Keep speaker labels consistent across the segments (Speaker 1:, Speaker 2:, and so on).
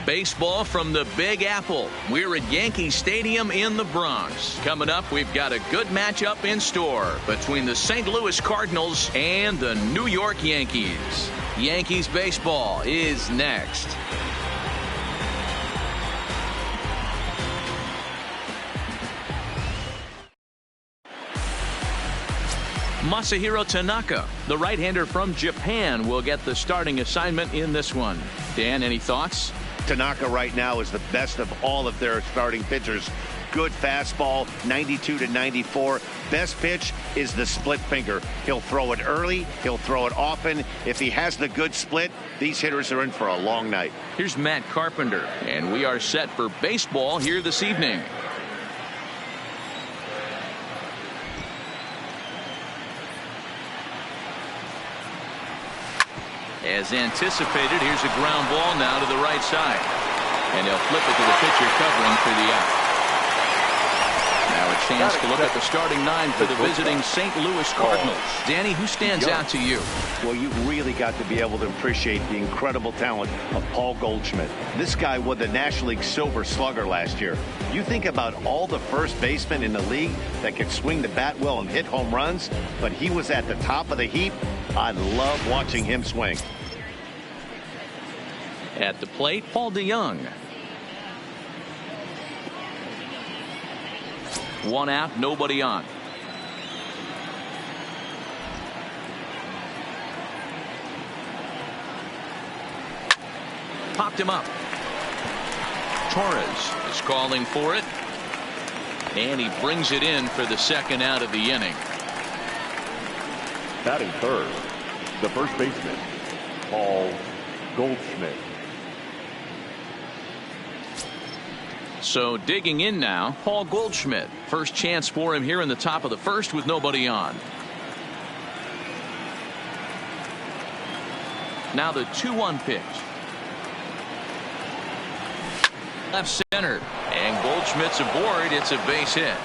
Speaker 1: Baseball from the Big Apple. We're at Yankee Stadium in the Bronx. Coming up, we've got a good matchup in store between the St. Louis Cardinals and the New York Yankees. Yankees baseball is next. Masahiro Tanaka, the right-hander from Japan, will get the starting assignment in this one. Dan, any thoughts?
Speaker 2: Tanaka right now is the best of all of their starting pitchers. Good fastball, 92 to 94. Best pitch is the split finger. He'll throw it early. He'll throw it often. If he has the good split, these hitters are in for a long night.
Speaker 1: Here's Matt Carpenter, and we are set for baseball here this evening. As anticipated, here's a ground ball now to the right side. And he'll flip it to the pitcher covering for the out. Now a chance to look at the starting nine for the visiting St. Louis Cardinals. Danny, who stands out to you?
Speaker 2: Well, you've really got to be able to appreciate the incredible talent of Paul Goldschmidt. This guy won the National League Silver Slugger last year. You think about all the first basemen in the league that could swing the bat well and hit home runs, but he was at the top of the heap. I love watching him swing.
Speaker 1: At the plate, Paul DeYoung. One out, nobody on. Popped him up. Torres is calling for it. And he brings it in for the second out of the inning.
Speaker 3: Batting third, the first baseman, Paul Goldschmidt.
Speaker 1: So digging in now, Paul Goldschmidt. First chance for him here in the top of the first with nobody on. Now the 2-1 pitch. Left center. And Goldschmidt's aboard. It's a base hit.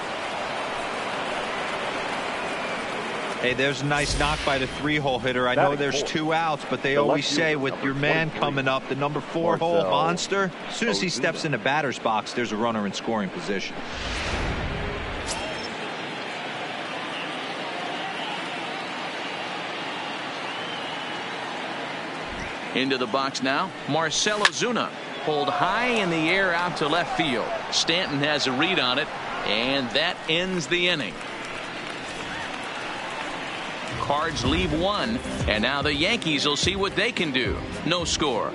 Speaker 4: Hey, there's a nice knock by the 3-hole hitter. I know there's 2 outs, but they always say with your man coming up, the number 4-hole monster, as soon as he steps in the batter's box, there's a runner in scoring position.
Speaker 1: Into the box now, Marcell Ozuna. Pulled high in the air out to left field. Stanton has a read on it, and that ends the inning. Cards leave one, and now the Yankees will see what they can do. No score.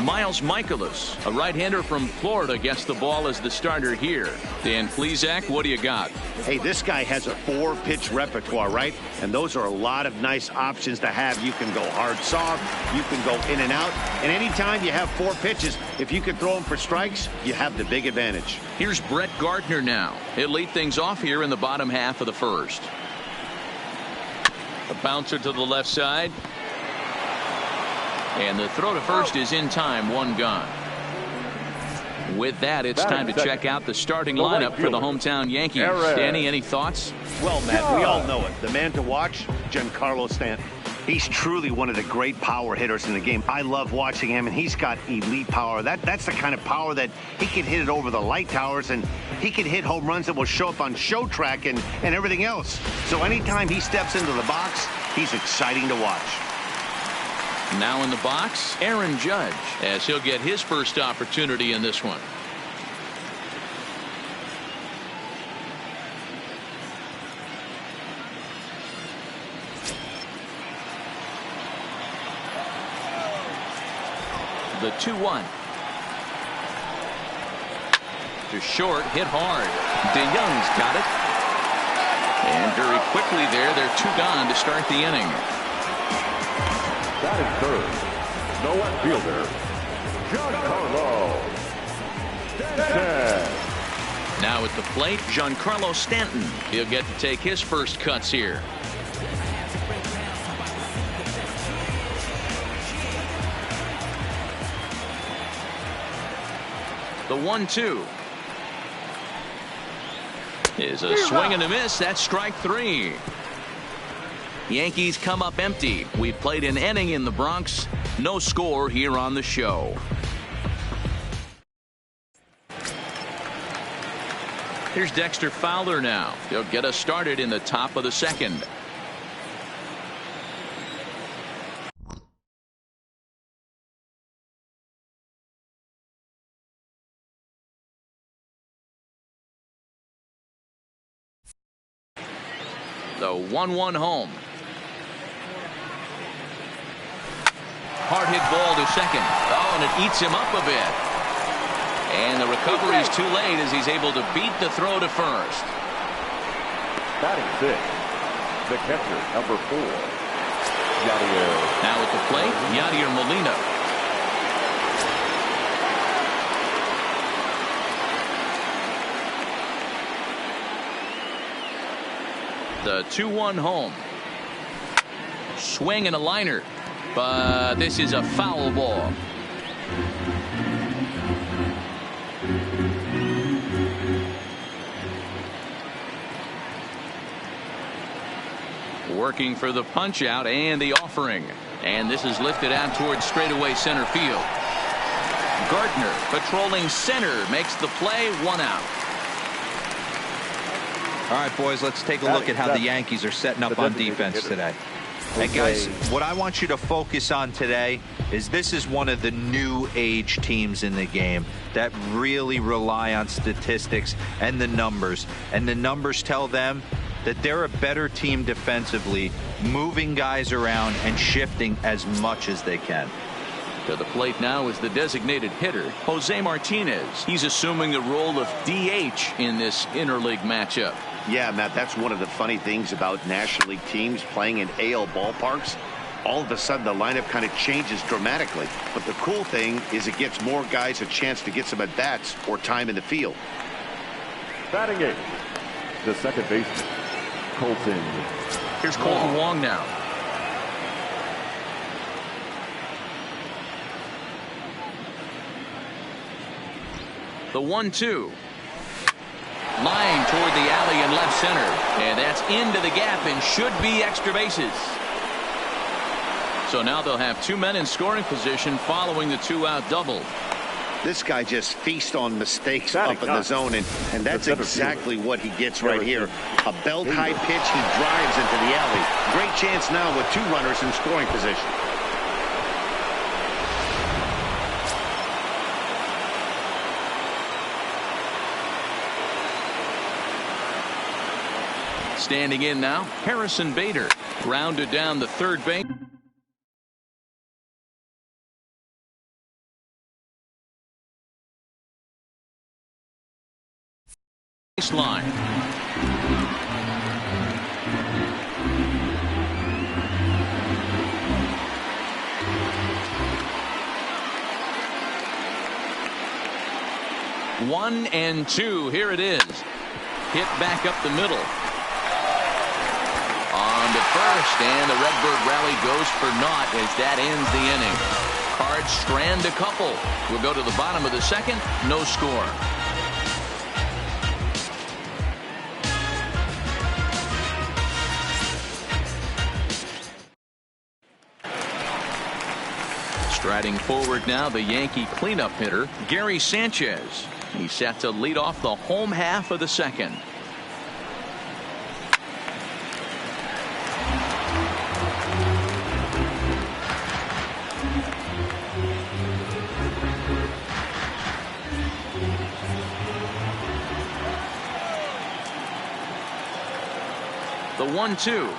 Speaker 1: Miles Michaelis, a right-hander from Florida, gets the ball as the starter here. Dan Plesac, what do you got?
Speaker 2: Hey, this guy has a 4-pitch repertoire, right? And those are a lot of nice options to have. You can go hard, soft. You can go in and out. And anytime you have 4 pitches, if you can throw them for strikes, you have the big advantage.
Speaker 1: Here's Brett Gardner now. He'll lead things off here in the bottom half of the first. A bouncer to the left side. And the throw to first is in time, 1 gone. With that, it's time to check out the starting lineup for the hometown Yankees. Danny, any thoughts?
Speaker 2: Well, Matt, we all know it. The man to watch, Giancarlo Stanton. He's truly one of the great power hitters in the game. I love watching him, and he's got elite power. That's the kind of power that he can hit it over the light towers, and he can hit home runs that will show up on show track and everything else. So anytime he steps into the box, he's exciting to watch.
Speaker 1: Now in the box, Aaron Judge, as he'll get his first opportunity in this one. The 2-1. To short, hit hard. DeYoung's got it. And very quickly they're 2 gone to start the inning.
Speaker 3: Batting third, no left fielder, Giancarlo Stanton.
Speaker 1: Now at the plate, Giancarlo Stanton. He'll get to take his first cuts here. The 1-2 is a swing and a miss. That's strike 3. Yankees come up empty. We played an inning in the Bronx. No score here on the show. Here's Dexter Fowler now. He'll get us started in the top of the second. The 1-1 home. Hard hit ball to second. Oh, and it eats him up a bit. And the recovery is too late as he's able to beat the throw to first.
Speaker 3: Batting fifth, the catcher, number 4, Yadier.
Speaker 1: Now at the plate, Yadier Molina. The 2-1 home. Swing and a liner. But this is a foul ball. Working for the punch out and the offering. And this is lifted out towards straightaway center field. Gardner patrolling center makes the play. 1 out.
Speaker 4: All right, boys, let's take a look at how the Yankees are setting up on defense today. And guys, what I want you to focus on today is this is one of the new age teams in the game that really rely on statistics and the numbers. And the numbers tell them that they're a better team defensively, moving guys around and shifting as much as they can.
Speaker 1: To the plate now is the designated hitter, Jose Martinez. He's assuming the role of DH in this interleague matchup.
Speaker 2: Yeah, Matt, that's one of the funny things about National League teams playing in AL ballparks. All of a sudden, the lineup kind of changes dramatically. But the cool thing is it gets more guys a chance to get some at-bats or time in the field.
Speaker 3: Batting eighth, the second baseman, Colton.
Speaker 1: Here's Colton Wong now. The 1-2. Line toward the alley in left center. And that's into the gap and should be extra bases. So now they'll have 2 men in scoring position following the 2-out double.
Speaker 2: This guy just feasts on mistakes up in the zone, and that's exactly what he gets right here. A belt-high pitch, he drives into the alley. Great chance now with 2 runners in scoring position.
Speaker 1: Standing in now, Harrison Bader. Grounded down the third base. Baseline. One and two. Here it is. Hit back up the middle. On to first, and the Redbird rally goes for naught as that ends the inning. Cards strand a couple. We'll go to the bottom of the second. No score. Striding forward now, the Yankee cleanup hitter, Gary Sanchez. He's set to lead off the home half of the second. The 1-2.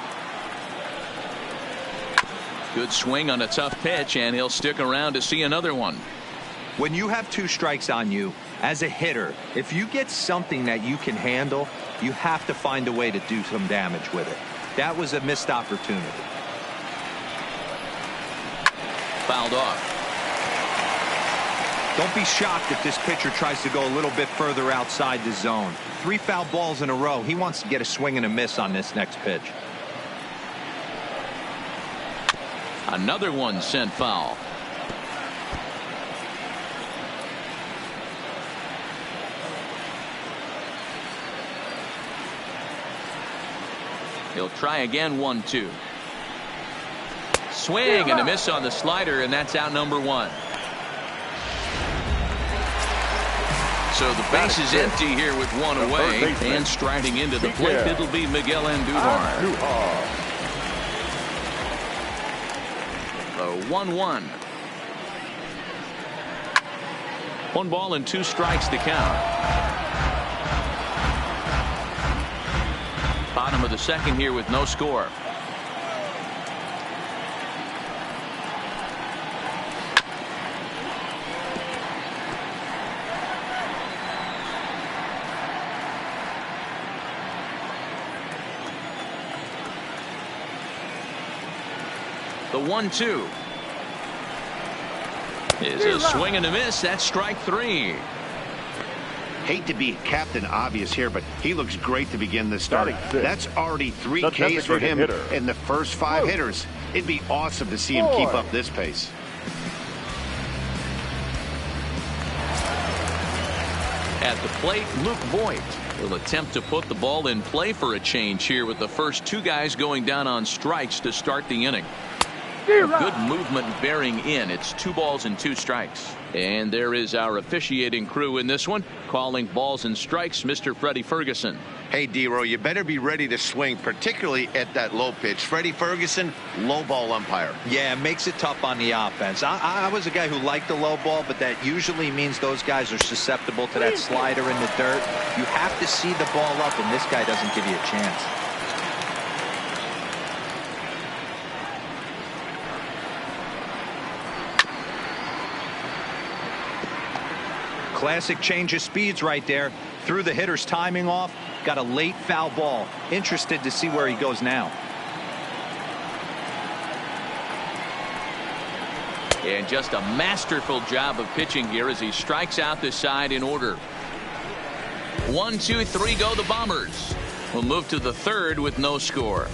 Speaker 1: Good swing on a tough pitch, and he'll stick around to see another one.
Speaker 4: When you have 2 strikes on you, as a hitter, if you get something that you can handle, you have to find a way to do some damage with it. That was a missed opportunity.
Speaker 1: Fouled off.
Speaker 4: Don't be shocked if this pitcher tries to go a little bit further outside the zone. 3 foul balls in a row. He wants to get a swing and a miss on this next pitch.
Speaker 1: Another one sent foul. He'll try again. 1-2. Swing and a miss on the slider, and that's out number 1. So the base is empty here with 1 away, and striding into the plate, it'll be Miguel Andujar. So 1-1. 1 ball and 2 strikes to count. Bottom of the second here with no score. The 1-2 is a swing and a miss. That's strike 3.
Speaker 2: Hate to be Captain Obvious here, but he looks great to begin this start. That's already 3 Ks for him in the first 5 hitters. It'd be awesome to see him keep up this pace.
Speaker 1: At the plate, Luke Voigt will attempt to put the ball in play for a change here with the first 2 guys going down on strikes to start the inning. Good movement bearing in. It's 2 balls and 2 strikes. And there is our officiating crew in this one, calling balls and strikes, Mr. Freddie Ferguson.
Speaker 2: Hey, D-Row, you better be ready to swing, particularly at that low pitch. Freddie Ferguson, low ball umpire.
Speaker 4: Yeah, it makes it tough on the offense. I was a guy who liked the low ball, but that usually means those guys are susceptible to that slider in the dirt. You have to see the ball up, and this guy doesn't give you a chance. Classic change of speeds right there. Threw the hitter's timing off. Got a late foul ball. Interested to see where he goes now.
Speaker 1: And just a masterful job of pitching here as he strikes out the side in order. 1, 2, 3 go the Bombers. We'll move to the 3rd with no score.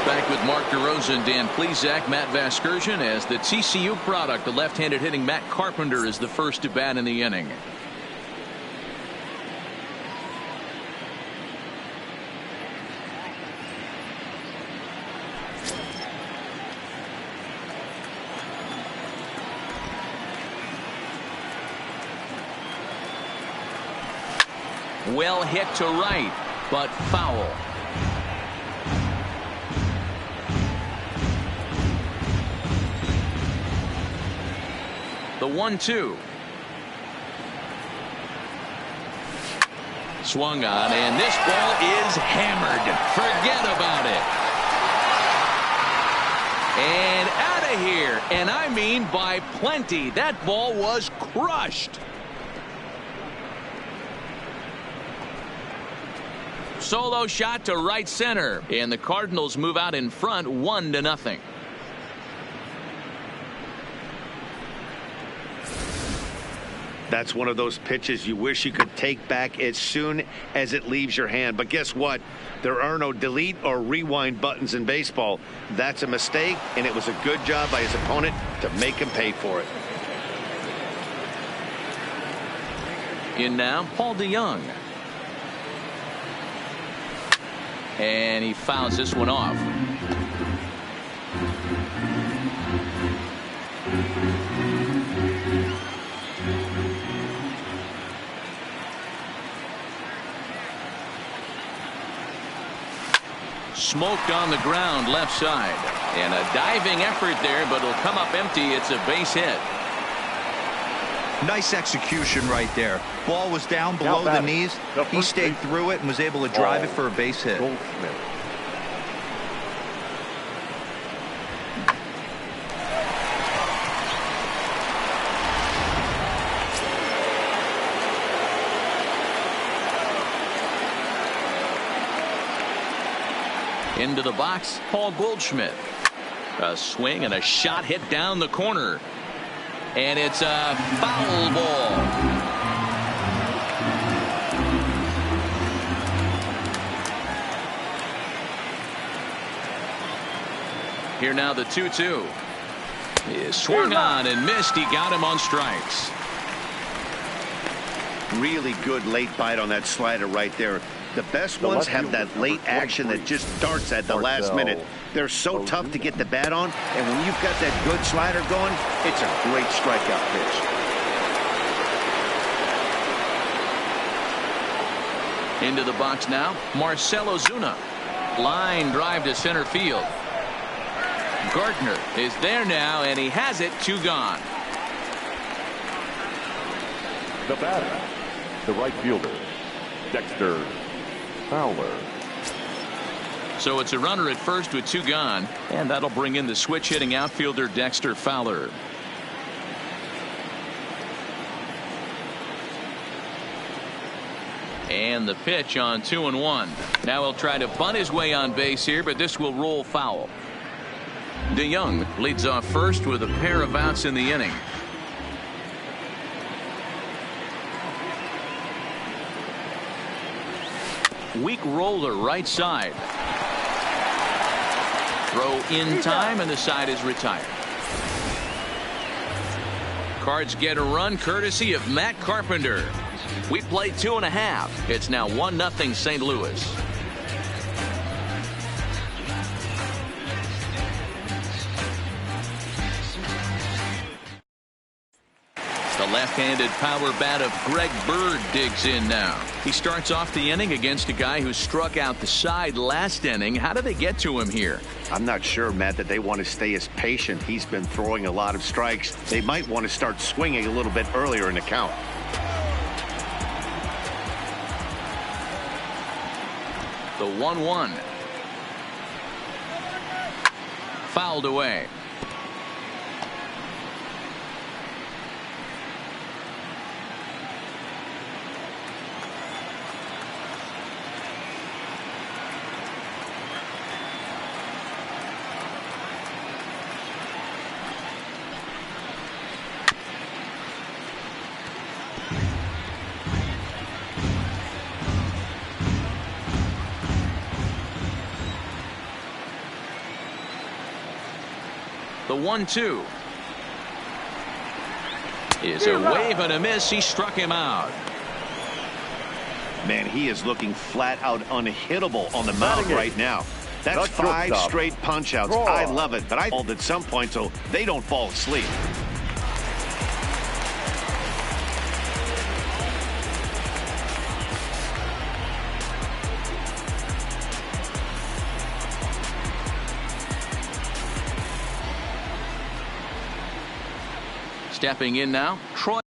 Speaker 1: Back with Mark DeRosa and Dan Plesac, Matt Vasgersian as the TCU product. The left-handed hitting Matt Carpenter is the first to bat in the inning. Well hit to right, but foul. The 1-2. Swung on, and this ball is hammered. Forget about it. And out of here. And I mean by plenty. That ball was crushed. Solo shot to right center. And the Cardinals move out in front 1-0.
Speaker 2: That's one of those pitches you wish you could take back as soon as it leaves your hand. But guess what? There are no delete or rewind buttons in baseball. That's a mistake, and it was a good job by his opponent to make him pay for it.
Speaker 1: In now, Paul DeYoung. And he fouls this one off. Smoked on the ground left side. And a diving effort there, but it'll come up empty. It's a base hit.
Speaker 4: Nice execution right there. Ball was down below the knees. He stayed through it and was able to drive it for a base hit.
Speaker 1: Into the box, Paul Goldschmidt. A swing and a shot hit down the corner. And it's a foul ball. Here now the 2-2. He swung on and missed. He got him on strikes.
Speaker 2: Really good late bite on that slider right there. The best ones have that late action that just starts at the last minute. They're so tough to get the bat on, and when you've got that good slider going, it's a great strikeout pitch.
Speaker 1: Into the box now, Marcell Ozuna. Line drive to center field. Gardner is there now, and he has it. 2 gone.
Speaker 3: The batter, the right fielder, Dexter Fowler.
Speaker 1: So it's a runner at first with 2 gone, and that'll bring in the switch hitting outfielder Dexter Fowler. And the pitch on 2-1. Now he'll try to bunt his way on base here, but this will roll foul. DeYoung leads off first with a pair of outs in the inning. Weak roller right side. Throw in time, and the side is retired. Cards get a run courtesy of Matt Carpenter. We played 2.5. It's now 1-0 St. Louis. The left-handed power bat of Greg Bird digs in now. He starts off the inning against a guy who struck out the side last inning. How do they get to him here?
Speaker 2: I'm not sure, Matt, that they want to stay as patient. He's been throwing a lot of strikes. They might want to start swinging a little bit earlier in the count.
Speaker 1: The 1-1. Fouled away. The 1-2 is a wave and a miss. He struck him out.
Speaker 2: Man, he is looking flat out unhittable on the mound right now. That's 5 straight punch outs. I love it, but I called at some point so they don't fall asleep.
Speaker 1: Stepping in now, Troy.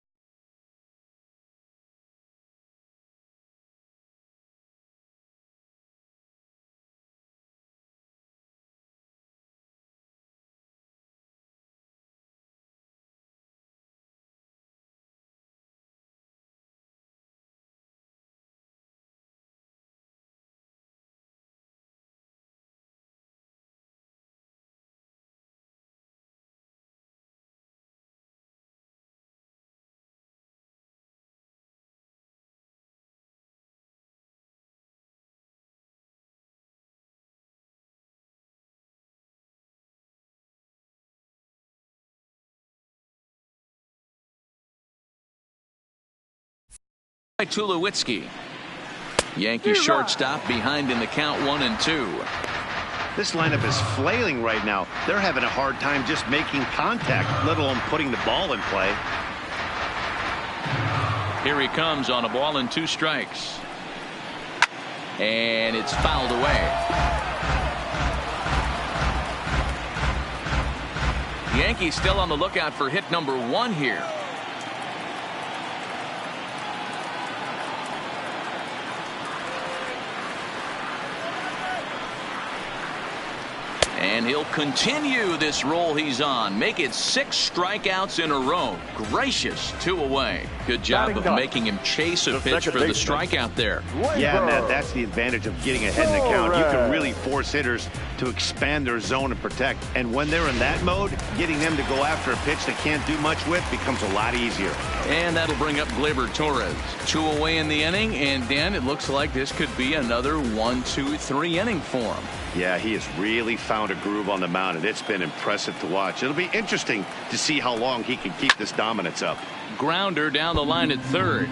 Speaker 1: Tulowitzki. Yankee shortstop behind in the count 1-2.
Speaker 2: This lineup is flailing right now. They're having a hard time just making contact, let alone putting the ball in play.
Speaker 1: Here he comes on a ball and 2 strikes. And it's fouled away. Yankees still on the lookout for hit number 1 here. And he'll continue this roll he's on. Make it 6 strikeouts in a row. Gracious, 2 away. Good job of making him chase a pitch for the strikeout there.
Speaker 2: Yeah, Matt, that's the advantage of getting ahead in the count. You can really force hitters to expand their zone and protect. And when they're in that mode, getting them to go after a pitch they can't do much with becomes a lot easier.
Speaker 1: And that'll bring up Gleyber Torres. 2 away in the inning, and Dan, it looks like this could be another 1-2-3 inning for him.
Speaker 2: Yeah, he has really found a groove on the mound, and it's been impressive to watch. It'll be interesting to see how long he can keep this dominance up.
Speaker 1: Grounder down the line at third.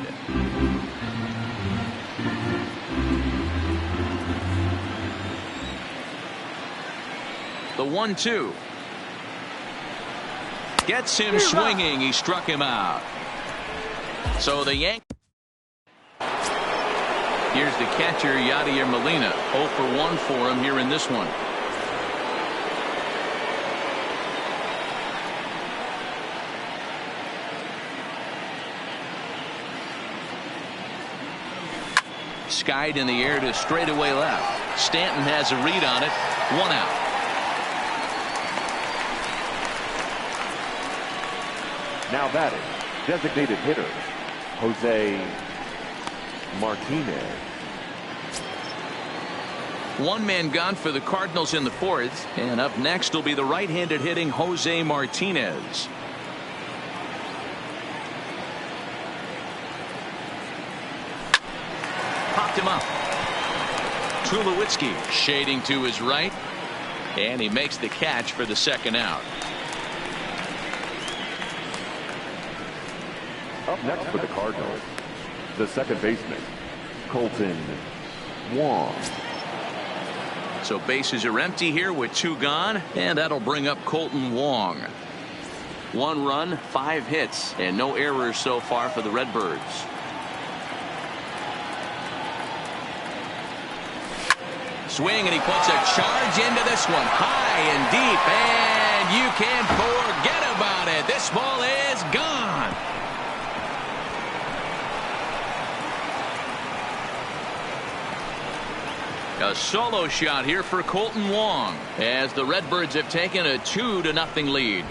Speaker 1: The 1-2. Gets him swinging. He struck him out. So the Yankees. Here's the catcher, Yadier Molina. 0 for 1 for him here in this one. Skied in the air to straightaway left. Stanton has a read on it. 1 out.
Speaker 3: Now batting, designated hitter, Jose Martinez.
Speaker 1: 1 man gone for the Cardinals in the 4th. And up next will be the right-handed hitting Jose Martinez. Popped him up. Tulowitzki shading to his right. And he makes the catch for the 2nd out.
Speaker 3: Up next for the Cardinals, the second baseman, Colton Wong.
Speaker 1: So bases are empty here with 2 gone, and that'll bring up Colton Wong. 1 run, 5 hits, and no errors so far for the Redbirds. Swing, and he puts a charge into this one, high and deep, and you can forget about it. This ball is gone. A solo shot here for Colton Wong as the Redbirds have taken a 2-0 lead.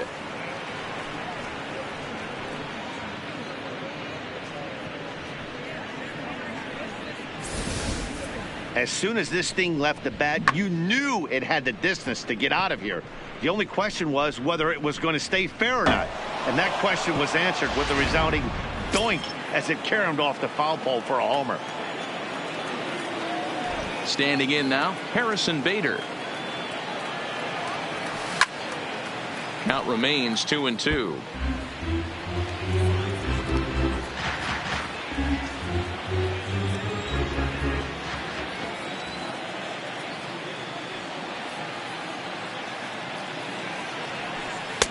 Speaker 2: As soon as this thing left the bat, you knew it had the distance to get out of here. The only question was whether it was going to stay fair or not. And that question was answered with a resounding doink as it caromed off the foul pole for a homer.
Speaker 1: Standing in now, Harrison Bader. Count remains 2-2.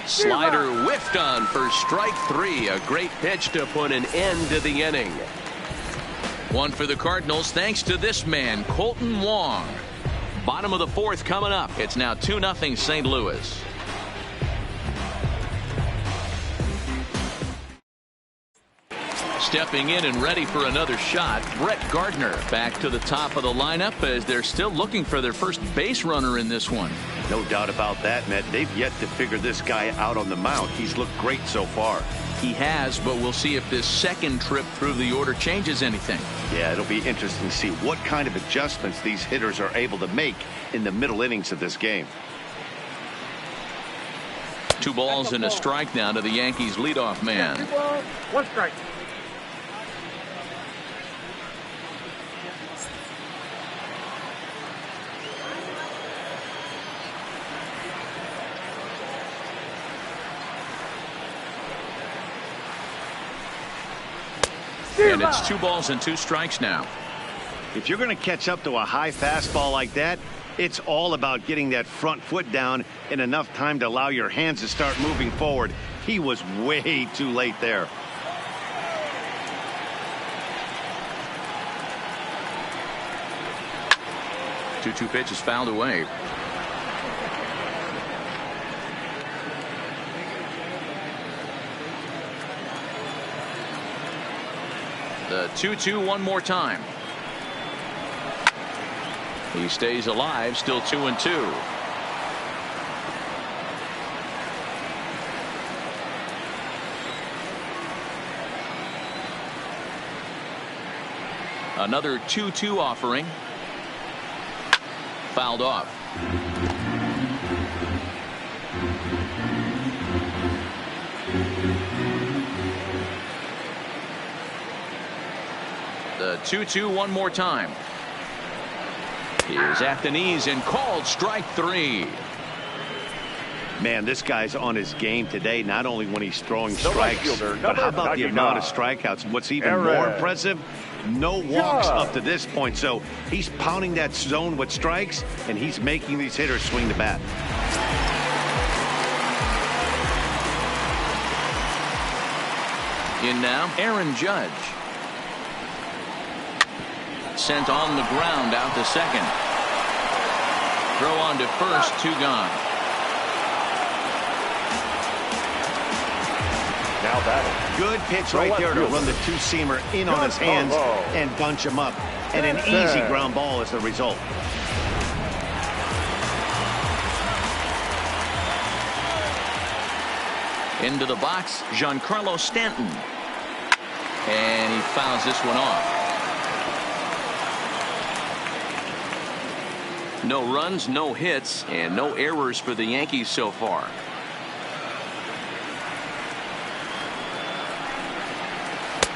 Speaker 1: Slider whiffed on for strike 3. A great pitch to put an end to the inning. 1 for the Cardinals thanks to this man, Colton Wong. Bottom of the 4th coming up. It's now 2-0 St. Louis. Stepping in and ready for another shot, Brett Gardner back to the top of the lineup as they're still looking for their first base runner in this one.
Speaker 2: No doubt about that, Matt. They've yet to figure this guy out on the mound. He's looked great so far.
Speaker 1: He has, but we'll see if this second trip through the order changes anything.
Speaker 2: Yeah, it'll be interesting to see what kind of adjustments these hitters are able to make in the middle innings of this game.
Speaker 1: 2 balls and a strike now to the Yankees leadoff man.
Speaker 5: 2 balls, 1 strike.
Speaker 1: And it's 2 balls and 2 strikes now.
Speaker 2: If you're going to catch up to a high fastball like that, it's all about getting that front foot down in enough time to allow your hands to start moving forward. He was way too late there.
Speaker 1: Two pitch is fouled away. The 2-2 one more time. He stays alive, still 2-2. Another 2-2 offering. Fouled off. The 2-2 one more time. Here's at the knees and called strike 3.
Speaker 2: Man, this guy's on his game today, not only when he's throwing
Speaker 3: The right
Speaker 2: strikes,
Speaker 3: fielder,
Speaker 2: but how
Speaker 3: number
Speaker 2: about the
Speaker 3: 99.
Speaker 2: amount of strikeouts? What's even
Speaker 3: Aaron.
Speaker 2: more impressive, no walks
Speaker 3: Yeah.
Speaker 2: up to this point. So he's pounding that zone with strikes, and he's making these hitters swing the bat.
Speaker 1: In now, Aaron Judge. Sent on the ground out to second. Throw on to first, 2 gone.
Speaker 3: Now batting.
Speaker 2: Good pitch right there to run the two-seamer in on his hands and bunch him up. And an easy ground ball is the result.
Speaker 1: Into the box, Giancarlo Stanton. And he fouls this one off. No runs, no hits, and no errors for the Yankees so far.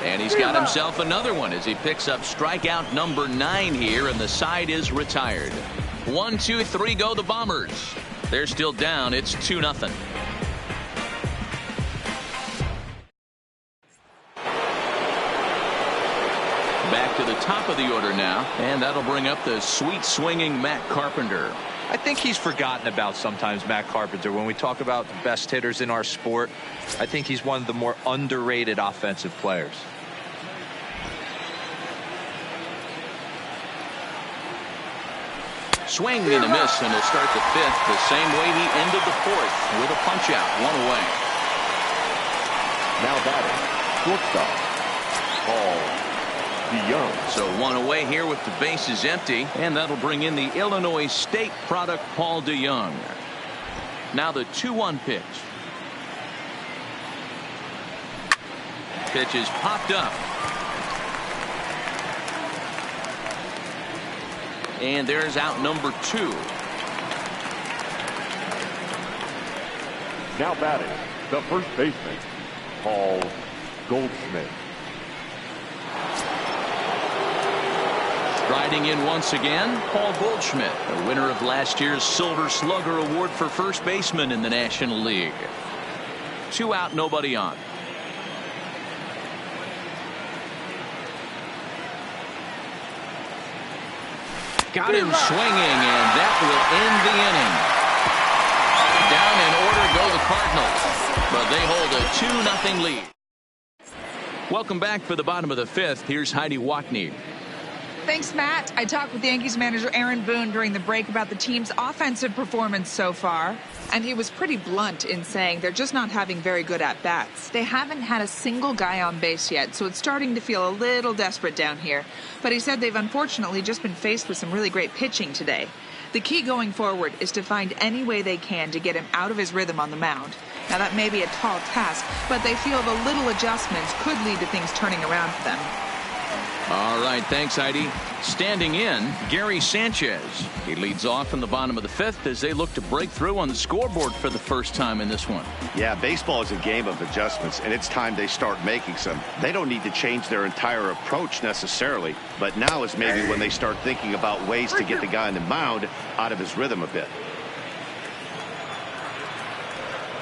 Speaker 1: And he's got himself another one as he picks up strikeout number 9 here, and the side is retired. 1, 2, 3 go the Bombers. They're still down. It's 2-0. Back to the top of the order now, and that'll bring up the sweet swinging Matt Carpenter.
Speaker 4: I think he's forgotten about sometimes, Matt Carpenter. When we talk about the best hitters in our sport, I think he's one of the more underrated offensive players.
Speaker 1: Swing and a miss, and he'll start the 5th the same way he ended the 4th with a punch out, 1 away.
Speaker 3: Now batting. Shortstop. Paul DeYoung.
Speaker 1: So 1 away here with the bases empty, and that'll bring in the Illinois State product Paul DeYoung. Now the 2-1 pitch. Pitch is popped up. And there's out number 2.
Speaker 3: Now batting. The first baseman. Paul Goldschmidt.
Speaker 1: Striding in once again, Paul Goldschmidt, the winner of last year's Silver Slugger Award for first baseman in the National League. 2 out, nobody on. Got him swinging, and that will end the inning. Down in order go the Cardinals, but they hold a 2-0 lead. Welcome back for the bottom of the 5th. Here's Heidi Wackney.
Speaker 5: Thanks, Matt. I talked with Yankees manager Aaron Boone during the break about the team's offensive performance so far, and he was pretty blunt in saying they're just not having very good at-bats. They haven't had a single guy on base yet, so it's starting to feel a little desperate down here. But he said they've unfortunately just been faced with some really great pitching today. The key going forward is to find any way they can to get him out of his rhythm on the mound. Now, that may be a tall task, but they feel the little adjustments could lead to things turning around for them.
Speaker 1: All right, thanks, Heidi. Standing in, Gary Sanchez. He leads off in the bottom of the 5th as they look to break through on the scoreboard for the first time in this one.
Speaker 2: Yeah, baseball is a game of adjustments, and it's time they start making some. They don't need to change their entire approach necessarily, but now is maybe when they start thinking about ways to get the guy on the mound out of his rhythm a bit.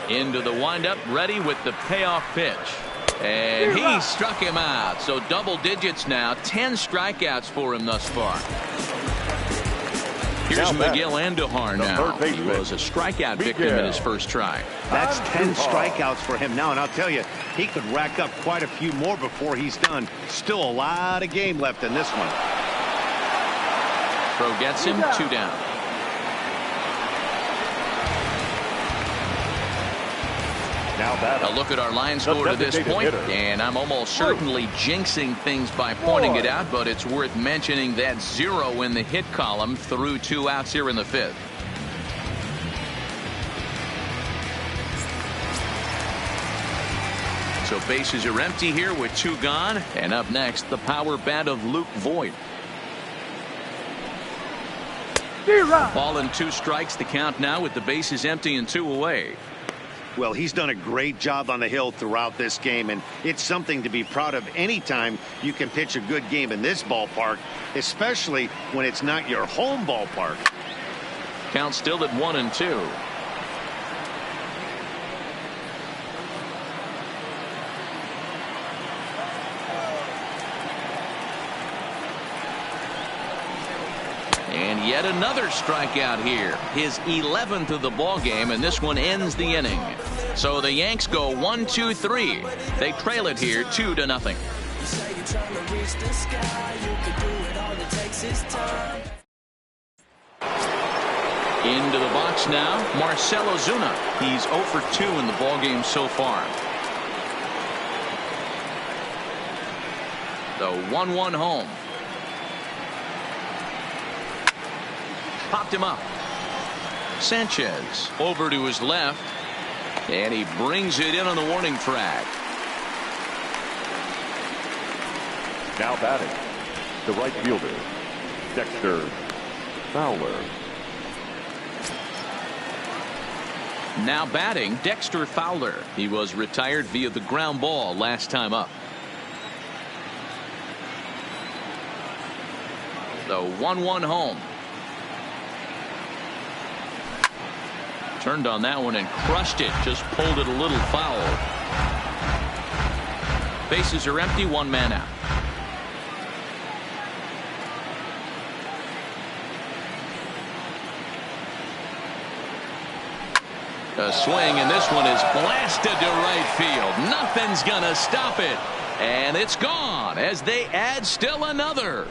Speaker 1: Into the windup, ready with the payoff pitch. And he struck him out. So double digits now. 10 strikeouts for him thus far. Here's Miguel Andujar now. He was a strikeout victim in his first try.
Speaker 2: That's 10 strikeouts for him now, and I'll tell you, he could rack up quite a few more before he's done. Still a lot of game left in this one.
Speaker 1: Throw gets him, 2 down. A look at our line score to this point, and I'm almost certainly jinxing things by pointing it out, but it's worth mentioning that 0 in the hit column through 2 outs here in the 5th. So bases are empty here with 2 gone, and up next, the power bat of Luke Voigt. Ball and 2 strikes, the count now with the bases empty and 2 away.
Speaker 2: Well, he's done a great job on the hill throughout this game, and it's something to be proud of anytime you can pitch a good game in this ballpark, especially when it's not your home ballpark.
Speaker 1: Count still at 1-2. And yet another strikeout here. His 11th of the ball game, and this one ends the inning. So the Yanks go 1-2-3. They trail it here 2-0. Into the box now, Marcell Ozuna. He's 0 for 2 in the ball game so far. The 1-1 home. Popped him up. Sanchez over to his left, and he brings it in on the warning track.
Speaker 3: Now batting, the right fielder, Dexter Fowler.
Speaker 1: Now batting, Dexter Fowler. He was retired via the ground ball last time up. The 1-1 home. Turned on that one and crushed it. Just pulled it a little foul. Bases are empty. One man out. A swing, and this one is blasted to right field. Nothing's gonna stop it. And it's gone as they add still another.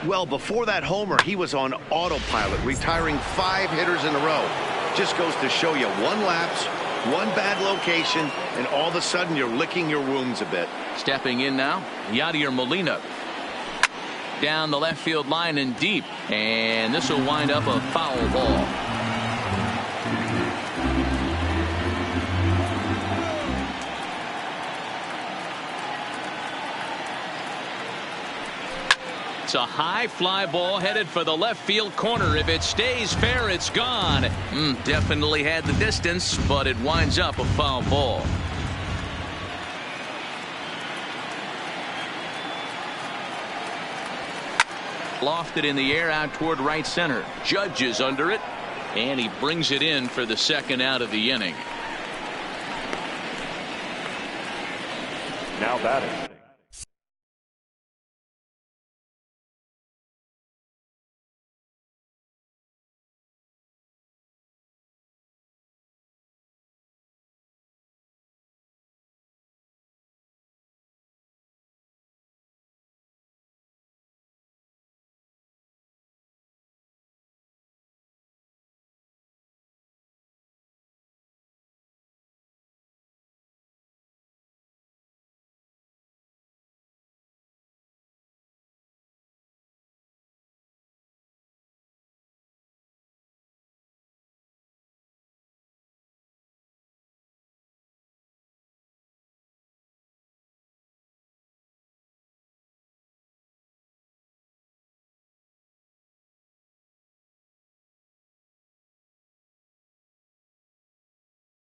Speaker 2: Well, before that homer, he was on autopilot, retiring 5 hitters in a row. Just goes to show you one lapse, one bad location, and all of a sudden you're licking your wounds a bit.
Speaker 1: Stepping in now, Yadier Molina. Down the left field line and deep. And this will wind up a foul ball. It's a high fly ball headed for the left field corner. If it stays fair, it's gone. Definitely had the distance, but it winds up a foul ball. Lofted in the air out toward right center. Judge is under it, and he brings it in for the second out of the inning.
Speaker 3: Now batting,